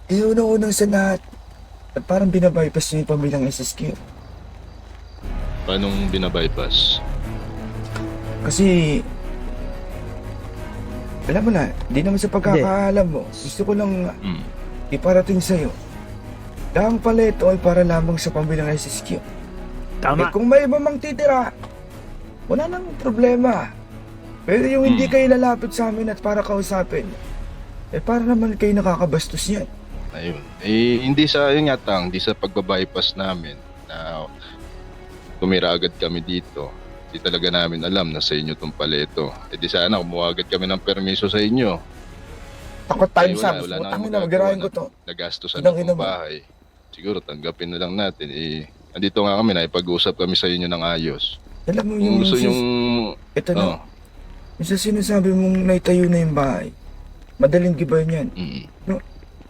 Unang-unang sa lahat, at parang binabypass niyo yung pamilyang SSQ. Paanong binabypass? Kasi, alam mo na, di naman sa pagkakaalam mo, gusto ko lang iparating sa'yo. Ang paleto ay para lamang sa pamilyang SSQ. Tama. Kung may iba mang titira, wala nang problema. Pero yung hindi kayo lalapit sa amin at para kausapin, para naman kayo nakakabastos yan. Ayun. Hindi sa, yun yata, hindi sa pagbabypass namin na tumira agad kami dito. Hindi talaga namin alam na sa inyo itong paleto. Di sana kumuha agad kami ng permiso sa inyo. Takot time Wala subs. na Tangin kami na, magarahin ko to. Nagastusan Inang ng ina mo. bahay. Siguro tanggapin na lang natin. Andito nga kami, naipag-usap kami sa inyo ng ayos. Alam mo Kung yung... gusto yung... Ito na. Yung sa sinasabi mong naitayo na yung bahay, madaling gibayan yan. No?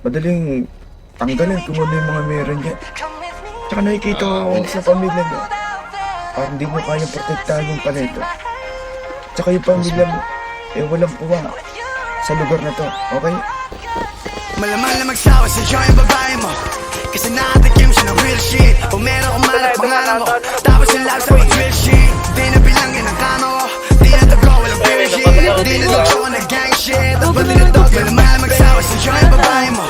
Madaling tanggalin kung ano yung mga meron yan. Tsaka nakikita ko sa pamilya mo, parang hindi mo kayang protektahan yung paleto. Tsaka yung pamilya mo, walang puwa sa lugar na to, okay? Malaman na magsawa sa iyo yung babae mo, kasi nakatikim siya ng real shit. O meron kong malap pangalan ko, tapos yung love sa pag-drill shit. Di na bilangin ang kama ko, di na tago, walang period shit. Di na dog na gang shit, ang pati na dog. Malaman na magsawa sa iyo yung babae mo,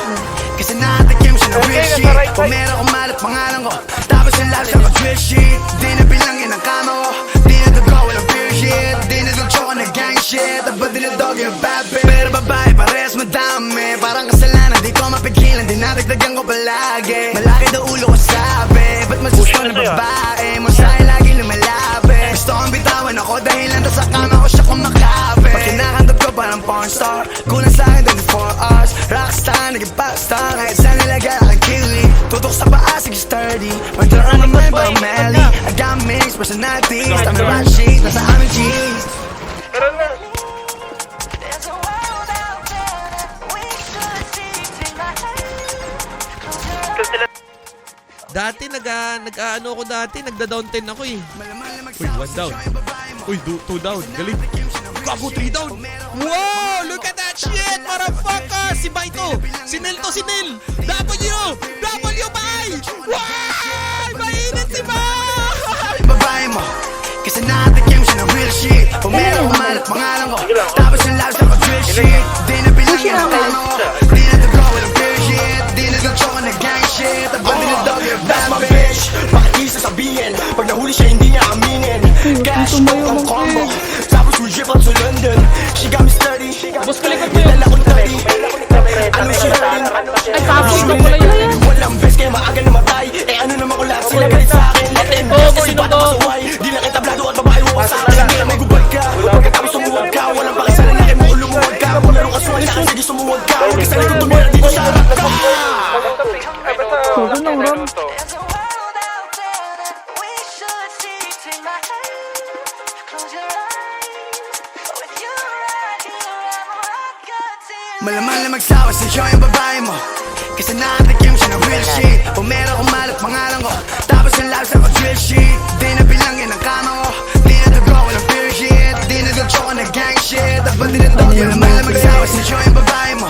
kasi nakatikim siya ng real shit. O meron kong malap pangalan ko, tapos yung love sa pag-drill shit. Di na bilangin ang kama ko, di na tago, walang period shit. Di na dog na gang shit, ang pati na dog yung bad bitch. Pero babae pares madami, parang kasalanan di ko mapigilan, dinadagdagan ko palagi. Malaki daw ulo ko sabi, ba't masusunod na babae mo sa'yo lagi lumalabi. Gusto kong bitawan ako dahil nandun sa kama ko siya kumakabe. Pag kinakantap ko parang pornstar, kulang sa'kin 24 hours. Rockstar, naging popstar, kahit saan nilagay aking kiwi. Tutok sa paa, sige sturdy, magturuan naman parang Melly. I got mixed personalities, dami rap shit, nasa aming cheese. Dati nag-ano ako dati, nagda-down 10 ako eh. Uy, 1 down. Uy, 2 down. Galing. Gago, 3 down. Wow, look at that shit, motherfucker. Si Baito, si Nel to, si Nel. W bye. Wow, mainit si Bay. Babae mo, kasi nakatikim siya ng real shit. O meron kong malat pangalan ko, tapos yung love sa pag-drill shit. Di na bilangin ang tama ko, di na tago, walang period shit. Di na dog na gang shit, ang pati na dog yung bad bitch. Bakit di sasabihin, pag nahuli siya hindi niya aminin. Cash mo ang combo, tapos we drip out to London. She got me sturdy, dala kong 30. Ano siya hurting? Ay, tapos na pala yun. Walang best kaya maaga namatay. Ano naman ko lahat sila galit sa akin. Let them know kasi bata masuway. Di lang entablado at babae mo sa akin. Hindi lang may gubad ka, pagkatapos sumuwag ka. Walang pakisala na kayo mo lumuwag ka. Kung meron ka suwag sa akin, sige sumuwag ka. Huwag ka sa likod tumira dito sa harap ka. Sobrang ng ram. Malaman na magsawa sa iyo yung babae mo, kasi nakatikim siya ng real shit. O meron kong malap pangalan ko, tapos yung love sa pag-drill shit. Di na bilangin ang kama ko, di na tago, walang period shit. Di na dog na gang shit, ang pati na dog. Malaman na magsawa sa iyo yung babae mo,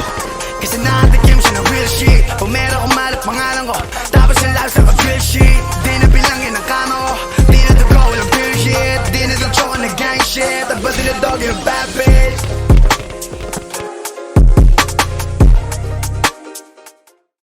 kasi nakatikim siya ng real shit. O meron kong malap pangalan ko,